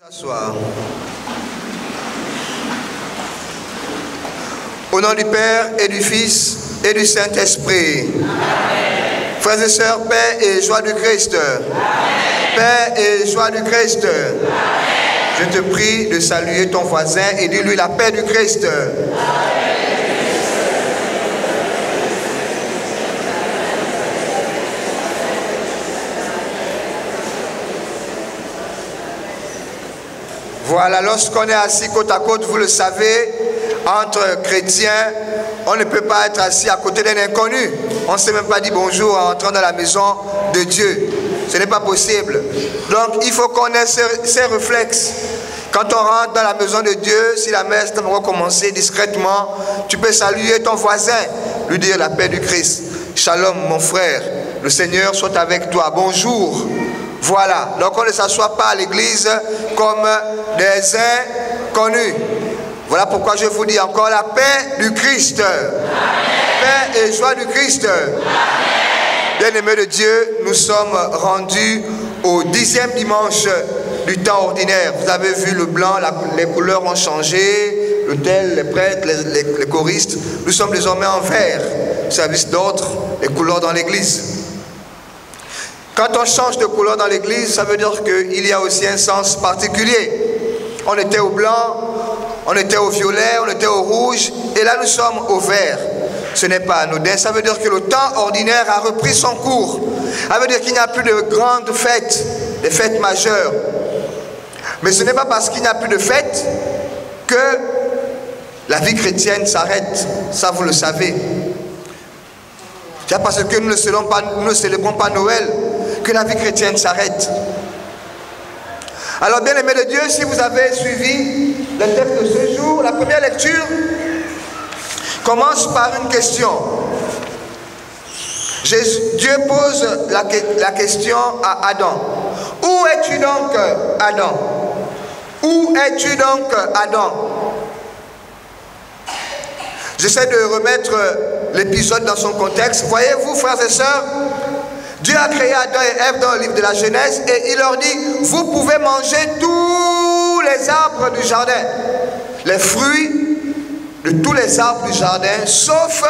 S'asseoir. Au nom du Père et du Fils et du Saint-Esprit. Frères et sœurs, paix et joie du Christ. Paix et joie du Christ. Je te prie de saluer ton voisin et dis-lui la paix du Christ. Voilà, lorsqu'on est assis côte à côte, vous le savez, entre chrétiens, on ne peut pas être assis à côté d'un inconnu. On ne s'est même pas dit bonjour en entrant dans la maison de Dieu. Ce n'est pas possible. Donc, il faut qu'on ait ces réflexes. Quand on rentre dans la maison de Dieu, si la messe va recommencer discrètement, tu peux saluer ton voisin, lui dire la paix du Christ. Shalom, mon frère, le Seigneur soit avec toi. Bonjour. Voilà, donc on ne s'assoit pas à l'église comme des inconnus. Voilà pourquoi je vous dis encore la paix du Christ. Amen. Paix et joie du Christ. Bien-aimés de Dieu, nous sommes rendus au 10e dimanche du temps ordinaire. Vous avez vu le blanc, les couleurs ont changé, l'autel, les prêtres, les choristes. Nous sommes désormais en vert, service d'ordre, les couleurs dans l'église. Quand on change de couleur dans l'église, ça veut dire qu'il y a aussi un sens particulier. On était au blanc, on était au violet, on était au rouge, et là nous sommes au vert. Ce n'est pas anodin, ça veut dire que le temps ordinaire a repris son cours. Ça veut dire qu'il n'y a plus de grandes fêtes, des fêtes majeures. Mais ce n'est pas parce qu'il n'y a plus de fêtes que la vie chrétienne s'arrête. Ça vous le savez. C'est parce que nous ne célébrons pas Noël que la vie chrétienne s'arrête. Alors, bien-aimés de Dieu, si vous avez suivi le texte de ce jour, la première lecture commence par une question. Dieu pose la question à Adam. Où es-tu donc, Adam? Où es-tu donc, Adam? J'essaie de remettre l'épisode dans son contexte. Voyez-vous, frères et sœurs, Dieu a créé Adam et Ève dans le livre de la Genèse et il leur dit, vous pouvez manger tous les arbres du jardin, les fruits de tous les arbres du jardin, sauf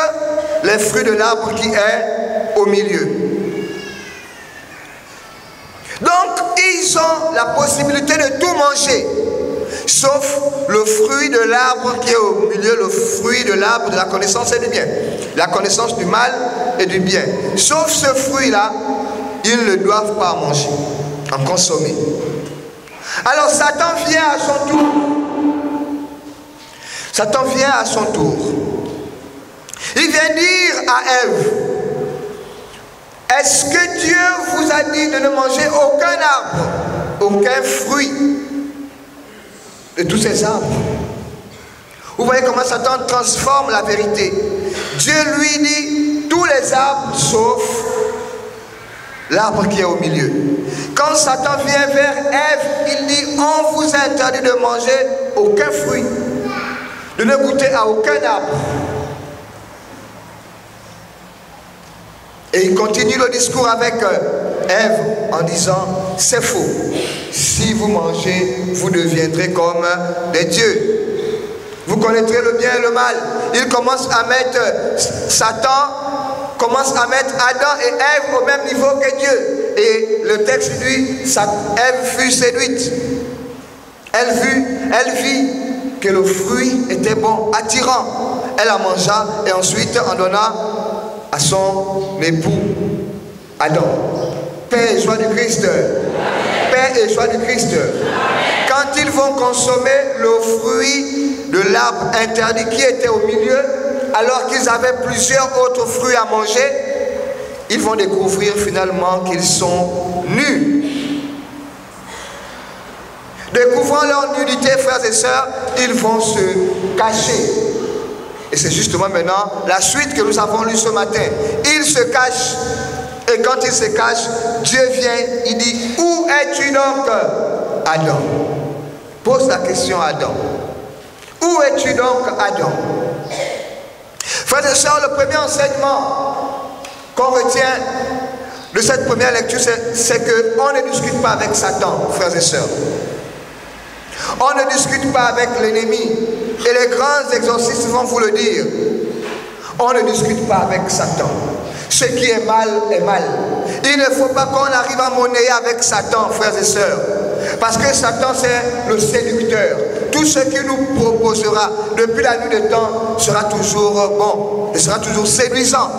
les fruits de l'arbre qui est au milieu. Donc, ils ont la possibilité de tout manger, sauf le fruit de l'arbre qui est au milieu, le fruit de l'arbre de la connaissance et du bien. La connaissance du mal et du bien. Sauf ce fruit-là, ils ne doivent pas manger, en consommer. Alors Satan vient à son tour. Satan vient à son tour. Il vient dire à Ève, est-ce que Dieu vous a dit de ne manger aucun arbre, aucun fruit de tous ces arbres? Vous voyez comment Satan transforme la vérité. Dieu lui dit tous les arbres sauf l'arbre qui est au milieu. Quand Satan vient vers Ève, il dit on vous a interdit de manger aucun fruit, de ne goûter à aucun arbre. Et il continue le discours avec Ève en disant c'est faux. Si vous mangez, vous deviendrez comme des dieux. Vous connaîtrez le bien et le mal. Il commence à mettre Satan, commence à mettre Adam et Ève au même niveau que Dieu. Et le texte dit, Ève fut séduite. Elle vit que le fruit était bon, attirant. Elle en mangea et ensuite en donna à son époux Adam. Paix et joie du Christ. Paix et joie du Christ. Quand ils vont consommer le fruit de l'arbre interdit qui était au milieu, alors qu'ils avaient plusieurs autres fruits à manger, ils vont découvrir finalement qu'ils sont nus. Découvrant leur nudité, frères et sœurs, ils vont se cacher. Et c'est justement maintenant la suite que nous avons lue ce matin. Ils se cachent. Et quand ils se cachent, Dieu vient, il dit, où es-tu donc, Adam? Pose la question à Adam. Où es-tu donc, Adam? Frères et sœurs, le premier enseignement qu'on retient de cette première lecture, c'est qu'on ne discute pas avec Satan, frères et sœurs. On ne discute pas avec l'ennemi. Et les grands exorcistes vont vous le dire. On ne discute pas avec Satan. Ce qui est mal est mal. Il ne faut pas qu'on arrive à monnayer avec Satan, frères et sœurs. Parce que Satan, c'est le séducteur. Tout ce qu'il nous proposera depuis la nuit des temps sera toujours bon. Et sera toujours séduisant.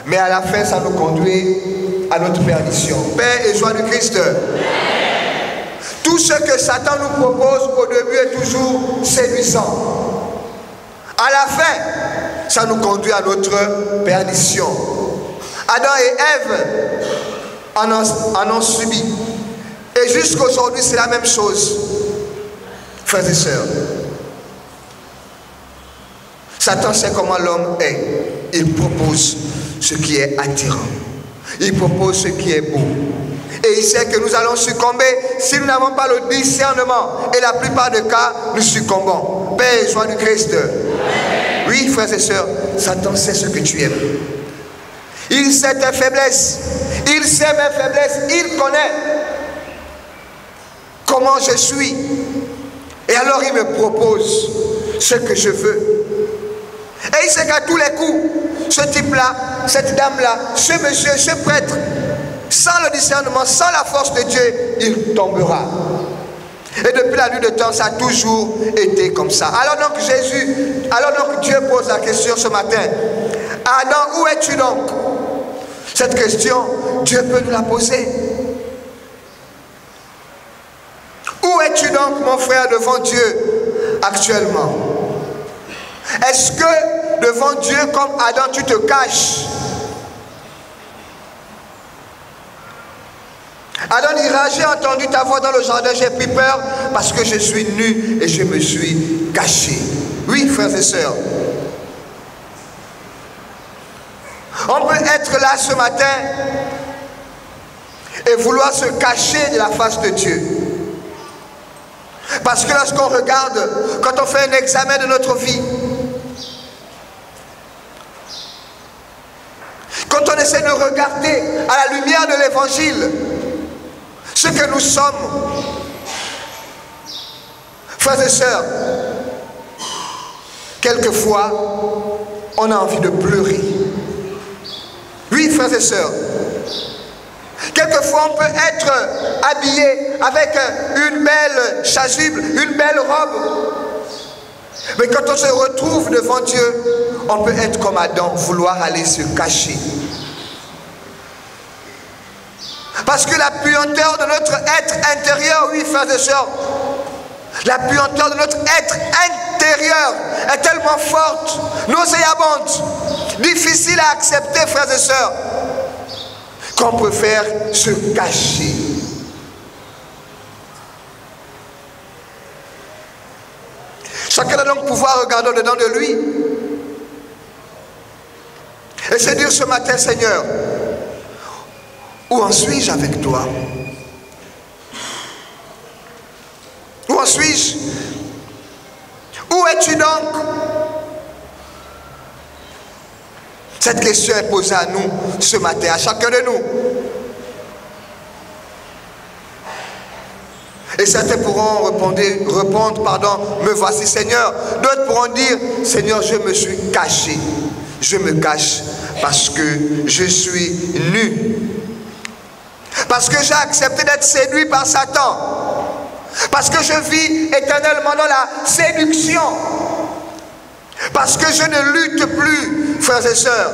Mais à la fin, ça nous conduit à notre perdition. Paix et joie du Christ. Tout ce que Satan nous propose au début est toujours séduisant. À la fin, ça nous conduit à notre perdition. Adam et Ève en ont subi. Et jusqu'aujourd'hui, c'est la même chose. Frères et sœurs, Satan sait comment l'homme est. Il propose ce qui est attirant. Il propose ce qui est beau. Et il sait que nous allons succomber si nous n'avons pas le discernement. Et la plupart des cas, nous succombons. Paix et joie du Christ. Oui, frères et sœurs, Satan sait ce que tu aimes. Il sait tes faiblesses. Il sait mes faiblesses. Il connaît comment je suis. Et alors il me propose ce que je veux. Et il sait qu'à tous les coups, ce type-là, cette dame-là, ce monsieur, ce prêtre, sans le discernement, sans la force de Dieu, il tombera. Et depuis la nuit de temps, ça a toujours été comme ça. Alors donc Dieu pose la question ce matin. Adam, où es-tu donc? Cette question, Dieu peut nous la poser. Où es-tu donc, mon frère, devant Dieu actuellement? Est-ce que devant Dieu, comme Adam, tu te caches? Adam dira, j'ai entendu ta voix dans le jardin, j'ai pris peur parce que je suis nu et je me suis caché. Oui, frères et sœurs. On peut être là ce matin et vouloir se cacher de la face de Dieu. Parce que lorsqu'on regarde, quand on fait un examen de notre vie, quand on essaie de regarder à la lumière de l'évangile ce que nous sommes, frères et sœurs, quelquefois on a envie de pleurer. Oui, frères et sœurs, quelquefois on peut être habillé avec une belle chasuble, une belle robe. Mais quand on se retrouve devant Dieu, on peut être comme Adam, vouloir aller se cacher. Parce que la puanteur de notre être intérieur, oui, frères et sœurs, la puanteur de notre être intérieur est tellement forte, nauséabonde, difficile à accepter, frères et sœurs, qu'on préfère se cacher. Chacun a donc pouvoir regarder dedans de lui et se dire ce matin, Seigneur, où en suis-je avec toi? Où en suis-je? Où es-tu donc? Cette question est posée à nous ce matin, à chacun de nous. Et certains pourront répondre, me voici Seigneur. D'autres pourront dire, Seigneur, je me suis caché. Je me cache parce que je suis nu. Parce que j'ai accepté d'être séduit par Satan. Parce que je vis éternellement dans la séduction. Parce que je ne lutte plus, frères et sœurs.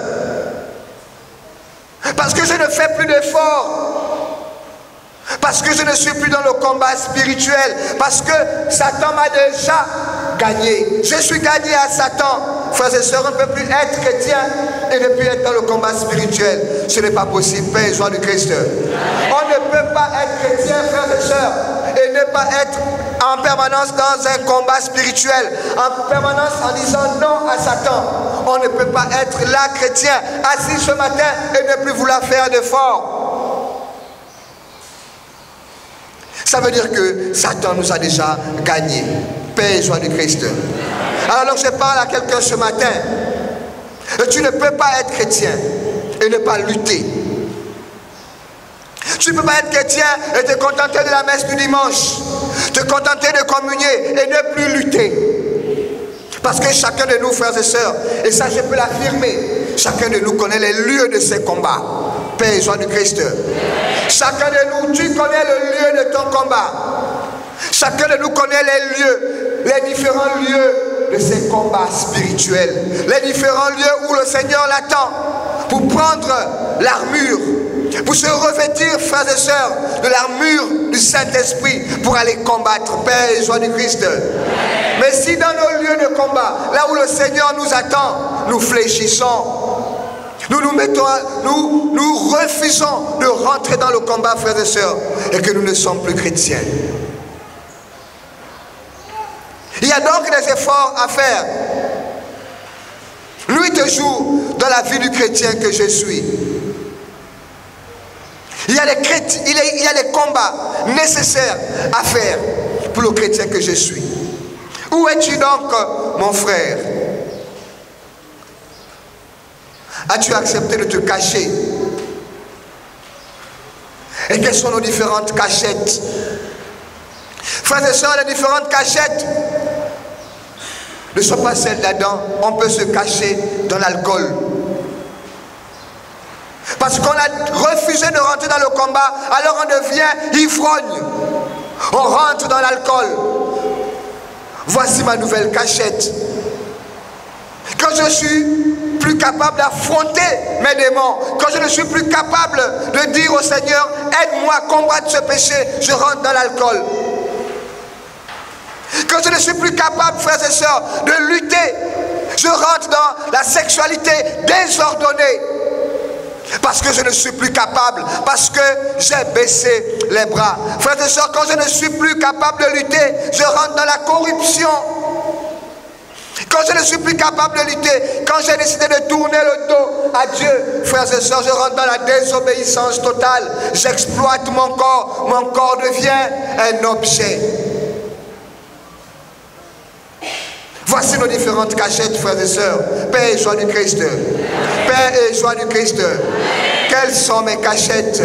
Parce que je ne fais plus d'efforts. Parce que je ne suis plus dans le combat spirituel. Parce que Satan m'a déjà gagné. Je suis gagné à Satan. Frères et sœurs, on ne peut plus être chrétien et ne plus être dans le combat spirituel. Ce n'est pas possible. Paix et joie du Christ. On ne peut pas être chrétien, frères et sœurs, et ne pas être en permanence dans un combat spirituel, en permanence en disant non à Satan. On ne peut pas être là, chrétien, assis ce matin et ne plus vouloir faire d'efforts. Ça veut dire que Satan nous a déjà gagné. Paix et joie du Christ. Alors je parle à quelqu'un ce matin. Tu ne peux pas être chrétien et ne pas lutter. Tu ne peux pas être chrétien et te contenter de la messe du dimanche. te contenter de communier et ne plus lutter. Parce que chacun de nous, frères et sœurs, et ça je peux l'affirmer, chacun de nous connaît les lieux de ses combats. Père et joie du Christ. Chacun de nous, tu connais le lieu de ton combat. Chacun de nous connaît les lieux, les différents lieux de ses combats spirituels. Les différents lieux où le Seigneur l'attend pour prendre l'armure, pour se revêtir, frères et sœurs, de l'armure du Saint-Esprit pour aller combattre. Père et joie du Christ. Mais si dans nos lieux de combat, là où le Seigneur nous attend, nous fléchissons, nous refusons de rentrer dans le combat, frères et sœurs, et que nous ne sommes plus chrétiens. Il y a donc des efforts à faire. Nuit et jour dans la vie du chrétien que je suis. Il y a des combats nécessaires à faire pour le chrétien que je suis. Où es-tu donc, mon frère? As-tu accepté de te cacher? Et quelles sont nos différentes cachettes? Frères et sœurs, les différentes cachettes ne sont pas celles d'Adam. On peut se cacher dans l'alcool. Parce qu'on a refusé de rentrer dans le combat, alors on devient ivrogne. On rentre dans l'alcool. Voici ma nouvelle cachette. Quand je suis plus capable d'affronter mes démons, quand je ne suis plus capable de dire au Seigneur, aide-moi à combattre ce péché, je rentre dans l'alcool. Quand je ne suis plus capable, frères et sœurs, de lutter, je rentre dans la sexualité désordonnée. Parce que je ne suis plus capable, parce que j'ai baissé les bras. Frères et sœurs, quand je ne suis plus capable de lutter, je rentre dans la corruption. Quand je ne suis plus capable de lutter, quand j'ai décidé de tourner le dos à Dieu, frères et sœurs, je rentre dans la désobéissance totale. J'exploite mon corps devient un objet. Voici nos différentes cachettes, frères et sœurs. Père et joie du Christ. Père et joie du Christ. Quelles sont mes cachettes?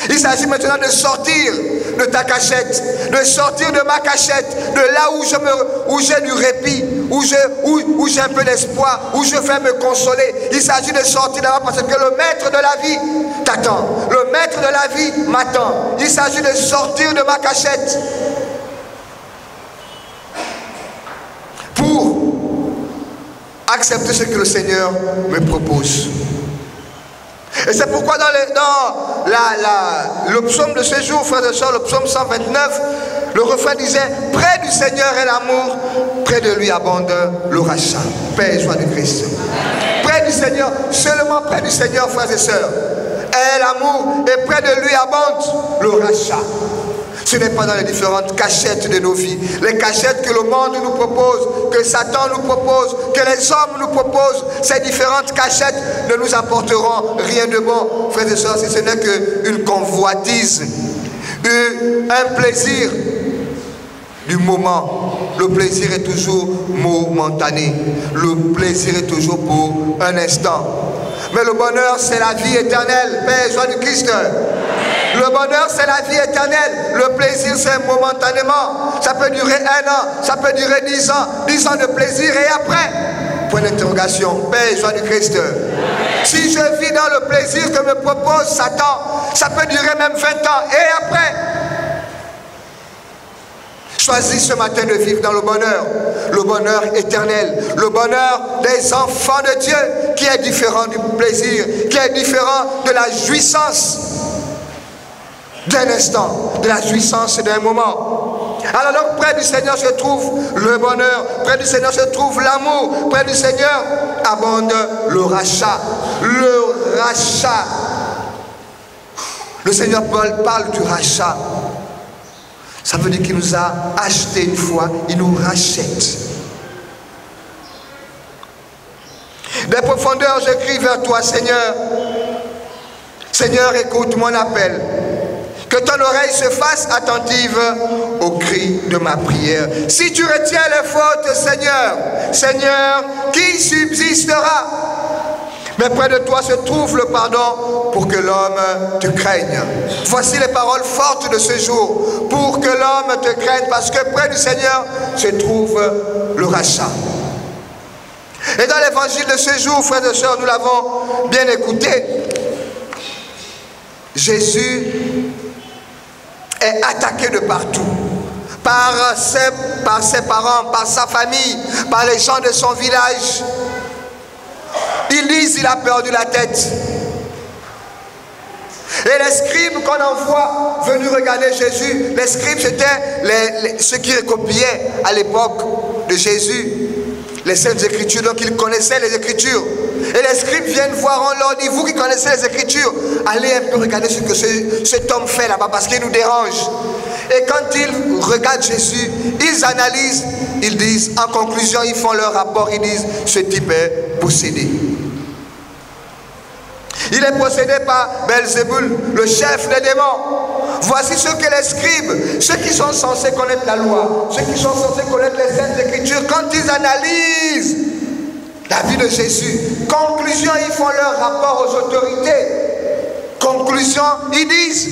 Il s'agit maintenant de sortir de ta cachette, de sortir de ma cachette, de là où j'ai du répit, où j'ai un peu d'espoir, où je vais me consoler. Il s'agit de sortir là-bas parce que le maître de la vie t'attend. Le maître de la vie m'attend. Il s'agit de sortir de ma cachette pour accepter ce que le Seigneur me propose. Et c'est pourquoi dans le psaume de ce jour, frères et sœurs, le psaume 129, le refrain disait, près du Seigneur est l'amour, près de lui abonde le rachat. Paix et joie du Christ. Près du Seigneur, seulement près du Seigneur, frères et sœurs, est l'amour, et près de lui abonde le rachat. Ce n'est pas dans les différentes cachettes de nos vies, les cachettes que le monde nous propose, que Satan nous propose, que les hommes nous proposent. Ces différentes cachettes ne nous apporteront rien de bon, frères et sœurs, si ce n'est qu'une convoitise, un plaisir du moment. Le plaisir est toujours momentané, le plaisir est toujours pour un instant. Mais le bonheur, c'est la vie éternelle. Père et joie du Christ. Le bonheur, c'est la vie éternelle. Le plaisir, c'est momentanément. Ça peut durer 1 an, ça peut durer 10 ans. 10 ans de plaisir et après, point d'interrogation. Père et joie du Christ. Si je vis dans le plaisir que me propose Satan, ça peut durer même 20 ans. Et après, choisis ce matin de vivre dans le bonheur éternel, le bonheur des enfants de Dieu, qui est différent du plaisir, qui est différent de la jouissance d'un instant, de la jouissance d'un moment. Alors donc près du Seigneur se trouve le bonheur, près du Seigneur se trouve l'amour, près du Seigneur abonde le rachat. Le rachat. Le Seigneur Paul parle du rachat. Ça veut dire qu'il nous a acheté une fois, il nous rachète. Des profondeurs, j'écris vers toi, Seigneur. Seigneur, écoute mon appel. Que ton oreille se fasse attentive au cri de ma prière. Si tu retiens les fautes, Seigneur, Seigneur, qui subsistera? Mais près de toi se trouve le pardon pour que l'homme te craigne. Voici les paroles fortes de ce jour. Pour que l'homme te craigne, parce que près du Seigneur se trouve le rachat. Et dans l'évangile de ce jour, frères et sœurs, nous l'avons bien écouté. Jésus est attaqué de partout. Par ses parents, par sa famille, par les gens de son village. Ils disent qu'il a perdu la tête. Et les scribes qu'on envoie venus regarder Jésus, les scribes c'était ceux qui recopiaient à l'époque de Jésus les Saintes Écritures, donc ils connaissaient les Écritures. Et les scribes viennent voir, on leur dit, vous qui connaissez les Écritures, allez un peu regarder ce que cet homme fait là-bas parce qu'il nous dérange. Et quand ils regardent Jésus, ils analysent, ils disent, en conclusion, ils font leur rapport, ils disent, ce type est possédé. Il est possédé par Belzéboul, le chef des démons. Voici ce que les scribes, ceux qui sont censés connaître la loi, ceux qui sont censés connaître les Saintes Écritures, quand ils analysent la vie de Jésus, conclusion, ils font leur rapport aux autorités. Conclusion, ils disent,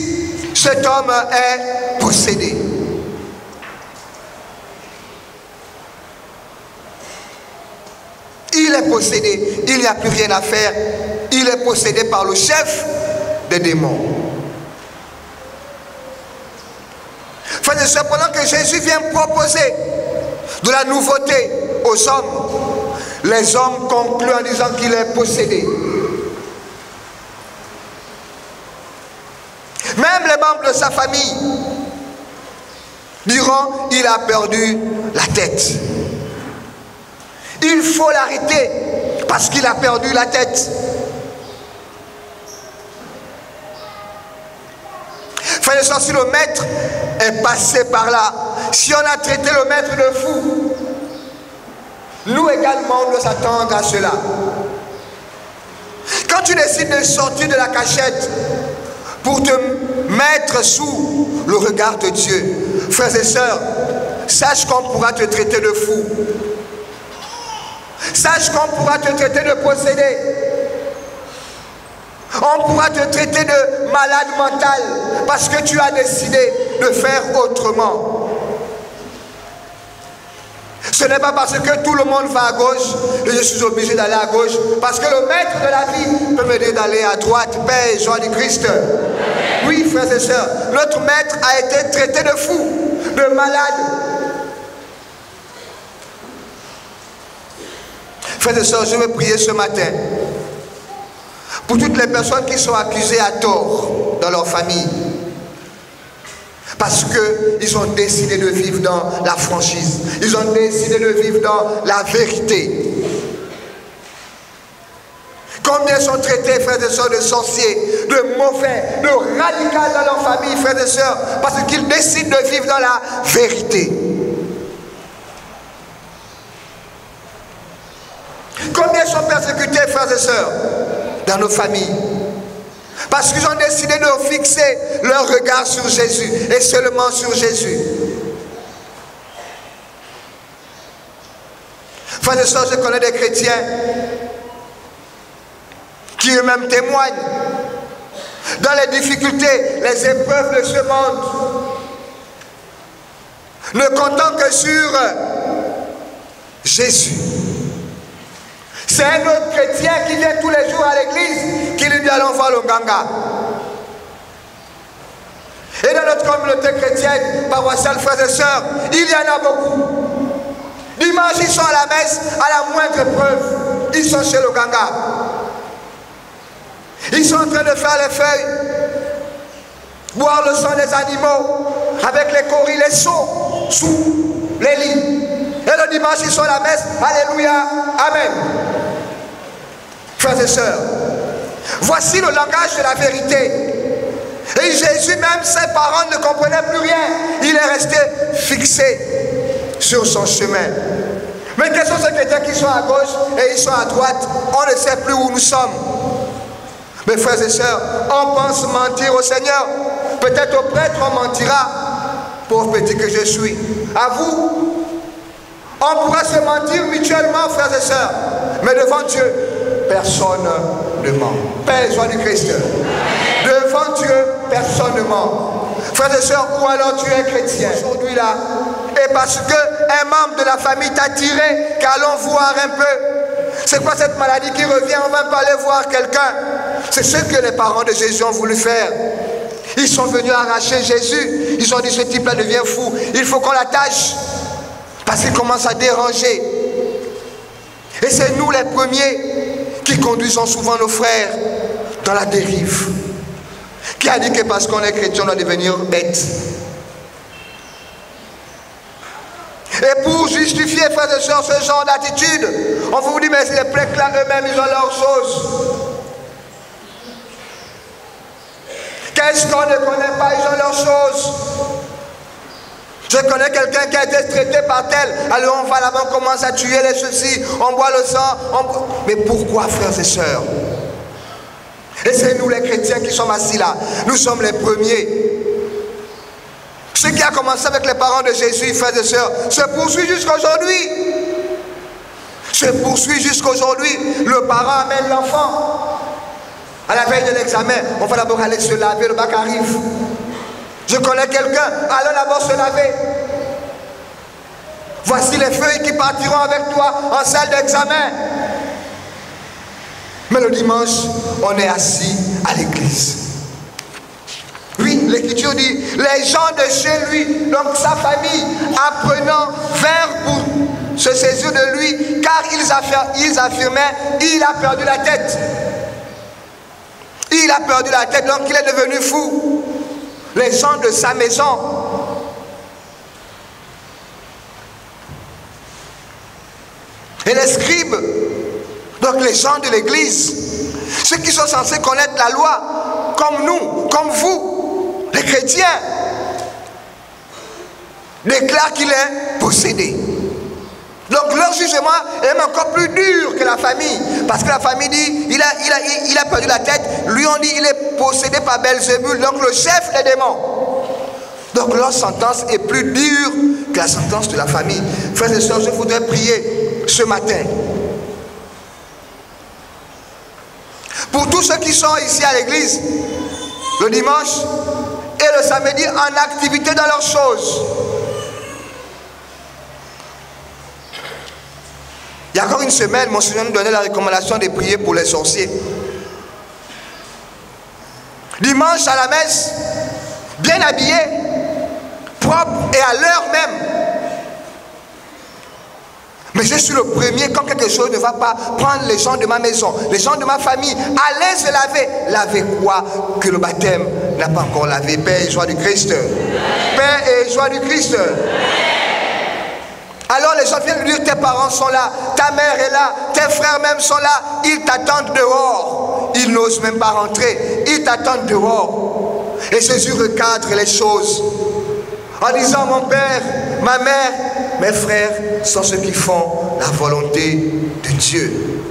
cet homme est possédé. Il est possédé, il n'y a plus rien à faire. Il est possédé par le chef des démons. Frères et sœurs, pendant que Jésus vient proposer de la nouveauté aux hommes, les hommes concluent en disant qu'il est possédé. Même les membres de sa famille diront qu'il a perdu la tête. Il faut l'arrêter parce qu'il a perdu la tête. Frères et sœurs, si le maître est passé par là, si on a traité le maître de fou, nous également on doit s'attendre à cela. Quand tu décides de sortir de la cachette pour te mettre sous le regard de Dieu, frères et sœurs, sache qu'on pourra te traiter de fou. Sache qu'on pourra te traiter de possédé. On pourra te traiter de malade mental parce que tu as décidé de faire autrement. Ce n'est pas parce que tout le monde va à gauche que je suis obligé d'aller à gauche. Parce que le maître de la vie peut me dire d'aller à droite. Paix et joie du Christ. Oui, frères et sœurs, notre maître a été traité de fou, de malade. Frères et sœurs, je vais prier ce matin pour toutes les personnes qui sont accusées à tort dans leur famille. Parce qu'ils ont décidé de vivre dans la franchise. Ils ont décidé de vivre dans la vérité. Combien sont traités, frères et sœurs, de sorciers, de mauvais, de radicaux dans leur famille, frères et sœurs, parce qu'ils décident de vivre dans la vérité. Combien sont persécutés, frères et sœurs, dans nos familles, parce qu'ils ont décidé de fixer leur regard sur Jésus et seulement sur Jésus. Frères et sœurs, je connais des chrétiens qui eux-mêmes témoignent dans les difficultés, les épreuves de ce monde, ne comptant que sur Jésus. C'est un autre chrétien qui vient tous les jours à l'église qui lui dit allons voir le Nganga. Et dans notre communauté chrétienne, paroissiale, frères et sœurs, il y en a beaucoup. Dimanche, ils sont à la messe, à la moindre preuve, ils sont chez le Nganga. Ils sont en train de faire les feuilles, boire le sang des animaux, avec les coris, les seaux, sous les lits. Et le dimanche, ils sont à la messe, alléluia, amen. Frères et sœurs, voici le langage de la vérité. Et Jésus, même ses parents ne comprenaient plus rien. Il est resté fixé sur son chemin. Mais quels sont ceux chrétiens qui sont à gauche et ils sont à droite? On ne sait plus où nous sommes. Mes frères et sœurs, on pense mentir au Seigneur. Peut-être au prêtre on mentira. Pauvre petit que je suis. À vous, on pourra se mentir mutuellement, frères et sœurs. Mais devant Dieu, personne ne ment. Père, joie du Christ. Devant Dieu, personne ne ment. Frères et sœurs, ou alors tu es chrétien aujourd'hui là, et parce qu'un membre de la famille t'a tiré, qu'allons voir un peu. C'est quoi cette maladie qui revient? On va pas aller voir quelqu'un. C'est ce que les parents de Jésus ont voulu faire. Ils sont venus arracher Jésus. Ils ont dit, ce type-là devient fou. Il faut qu'on l'attache. Parce qu'il commence à déranger. Et c'est nous les premiers qui conduisons souvent nos frères dans la dérive. Qui a dit que parce qu'on est chrétien, on doit devenir bête? Et pour justifier, frères et sœurs, ce genre d'attitude, on vous dit, mais les prêtres là eux-mêmes, ils ont leurs choses. Qu'est-ce qu'on ne connaît pas? Ils ont leurs choses. Je connais quelqu'un qui a été traité par tel. Alors on va là-bas, on commence à tuer les ceci, on boit le sang. Mais pourquoi, frères et sœurs? Et c'est nous les chrétiens qui sommes assis là. Nous sommes les premiers. Ce qui a commencé avec les parents de Jésus, frères et sœurs, se poursuit jusqu'à aujourd'hui. Se poursuit jusqu'à aujourd'hui. Le parent amène l'enfant. À la veille de l'examen, on va d'abord aller se laver, le bac arrive. Je connais quelqu'un, allons d'abord se laver. Voici les feuilles qui partiront avec toi en salle d'examen. Mais le dimanche, on est assis à l'église. Oui, l'Écriture dit, les gens de chez lui, donc sa famille, apprenant, vinrent pour se saisir de lui, car ils affirmaient, il a perdu la tête. Il a perdu la tête, donc il est devenu fou. Les gens de sa maison. Et les scribes, donc les gens de l'église, ceux qui sont censés connaître la loi, comme nous, comme vous, les chrétiens, déclarent qu'il est possédé. Donc leur jugement est même encore plus dur que la famille. Parce que la famille dit, il a perdu la tête. Lui on dit, il est possédé par Belzébul, donc le chef des démons. Donc leur sentence est plus dure que la sentence de la famille. Frères et sœurs, je voudrais prier ce matin. Pour tous ceux qui sont ici à l'église, le dimanche et le samedi en activité dans leurs choses. Il y a encore une semaine, mon Seigneur nous donnait la recommandation de prier pour les sorciers. Dimanche à la messe, bien habillé, propre et à l'heure même. Mais je suis le premier, quand quelque chose ne va pas, prendre les gens de ma maison, les gens de ma famille, allez se laver. Laver quoi? Que le baptême n'a pas encore lavé. Père et joie du Christ. Père et joie du Christ. Alors les gens viennent lui dire, tes parents sont là, ta mère est là, tes frères même sont là, ils t'attendent dehors. Ils n'osent même pas rentrer, ils t'attendent dehors. Et Jésus recadre les choses en disant, mon père, ma mère, mes frères sont ceux qui font la volonté de Dieu.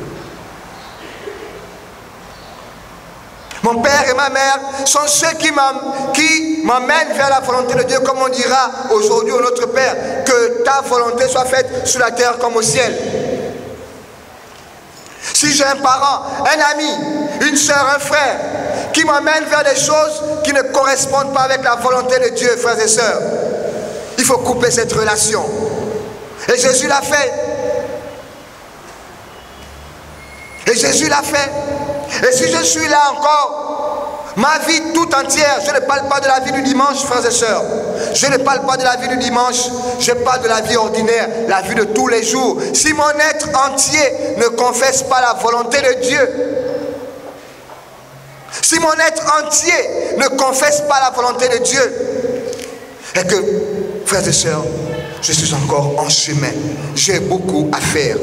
Mon père et ma mère sont ceux qui m'emmènent vers la volonté de Dieu, comme on dira aujourd'hui au Notre Père, que ta volonté soit faite sur la terre comme au ciel. Si j'ai un parent, un ami, une soeur, un frère, qui m'emmène vers des choses qui ne correspondent pas avec la volonté de Dieu, frères et sœurs, il faut couper cette relation. Et Jésus l'a fait. Et Jésus l'a fait. Et si je suis là encore, ma vie tout entière, je ne parle pas de la vie du dimanche, frères et sœurs. Je ne parle pas de la vie du dimanche, je parle de la vie ordinaire, la vie de tous les jours. Si mon être entier ne confesse pas la volonté de Dieu, si mon être entier ne confesse pas la volonté de Dieu, et que, frères et sœurs, je suis encore en chemin, j'ai beaucoup à faire.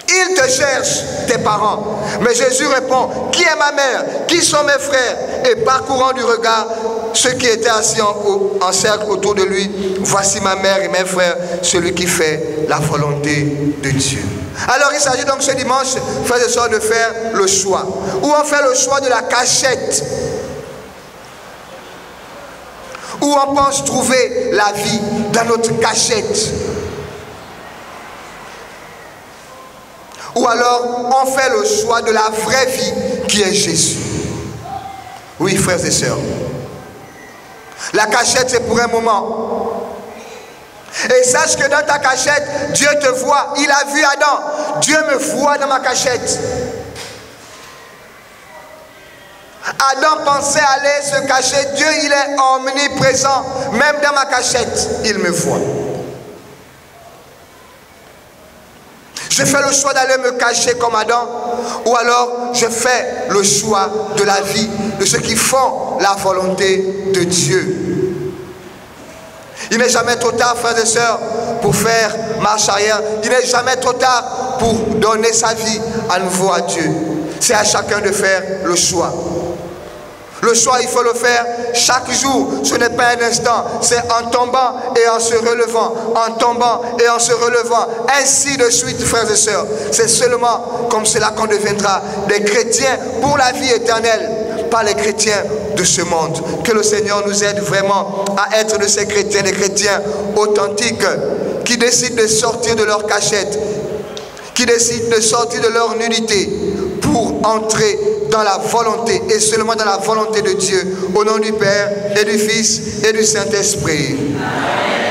Ils te cherchent, tes parents. Mais Jésus répond, qui est ma mère? Qui sont mes frères? Et parcourant du regard ceux qui étaient assis en cercle autour de lui, voici ma mère et mes frères, celui qui fait la volonté de Dieu. Alors il s'agit donc ce dimanche, frères et sœurs, de faire le choix. Ou on fait le choix de la cachette, où on pense trouver la vie dans notre cachette. ou alors on fait le choix de la vraie vie qui est Jésus. Oui, frères et sœurs. La cachette, c'est pour un moment. Et sache que dans ta cachette, Dieu te voit. Il a vu Adam. Dieu me voit dans ma cachette. Adam pensait aller se cacher. Dieu, il est omniprésent. Même dans ma cachette, il me voit. Je fais le choix d'aller me cacher comme Adam, ou alors je fais le choix de la vie de ceux qui font la volonté de Dieu. Il n'est jamais trop tard, frères et sœurs, pour faire marche arrière. Il n'est jamais trop tard pour donner sa vie à nouveau à Dieu. C'est à chacun de faire le choix. Le choix, il faut le faire chaque jour. Ce n'est pas un instant. C'est en tombant et en se relevant. En tombant et en se relevant. Ainsi de suite, frères et sœurs. C'est seulement comme cela qu'on deviendra des chrétiens pour la vie éternelle. Pas les chrétiens de ce monde. Que le Seigneur nous aide vraiment à être de ces chrétiens, des chrétiens authentiques qui décident de sortir de leur cachette, qui décident de sortir de leur nudité pour entrer dans la volonté et seulement dans la volonté de Dieu, au nom du Père et du Fils et du Saint-Esprit. Amen.